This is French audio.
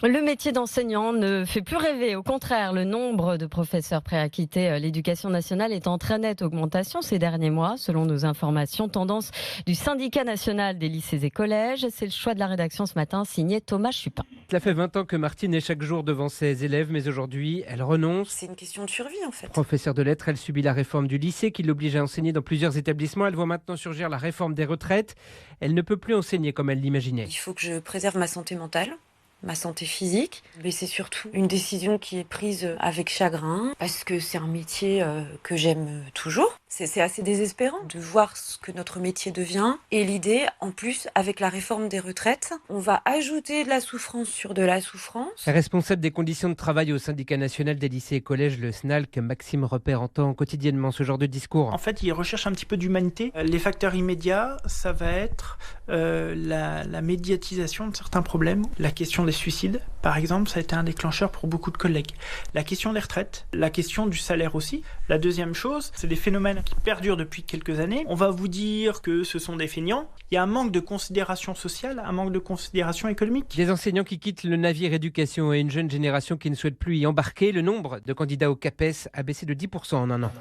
Le métier d'enseignant ne fait plus rêver. Au contraire, le nombre de professeurs prêts à quitter l'éducation nationale est en très nette augmentation ces derniers mois, selon nos informations. Tendance du syndicat national des lycées et collèges. C'est le choix de la rédaction ce matin, signé Thomas Chupin. Cela fait 20 ans que Martine est chaque jour devant ses élèves, mais aujourd'hui, elle renonce. C'est une question de survie en fait. Professeure de lettres, elle subit la réforme du lycée qui l'oblige à enseigner dans plusieurs établissements. Elle voit maintenant surgir la réforme des retraites. Elle ne peut plus enseigner comme elle l'imaginait. Il faut que je préserve ma santé mentale, ma santé physique, mais c'est surtout une décision qui est prise avec chagrin parce que c'est un métier que j'aime toujours. C'est assez désespérant de voir ce que notre métier devient et l'idée, en plus, avec la réforme des retraites, on va ajouter de la souffrance sur de la souffrance. Responsable des conditions de travail au syndicat national des lycées et collèges, le SNALC, Maxime Repère entend quotidiennement ce genre de discours. En fait, il recherche un petit peu d'humanité. Les facteurs immédiats, ça va être la médiatisation de certains problèmes. La question des suicides, par exemple, ça a été un déclencheur pour beaucoup de collègues. La question des retraites, la question du salaire aussi. La deuxième chose, c'est des phénomènes qui perdurent depuis quelques années. On va vous dire que ce sont des feignants. Il y a un manque de considération sociale, un manque de considération économique. Des enseignants qui quittent le navire éducation et une jeune génération qui ne souhaite plus y embarquer. Le nombre de candidats au CAPES a baissé de 10% en un an.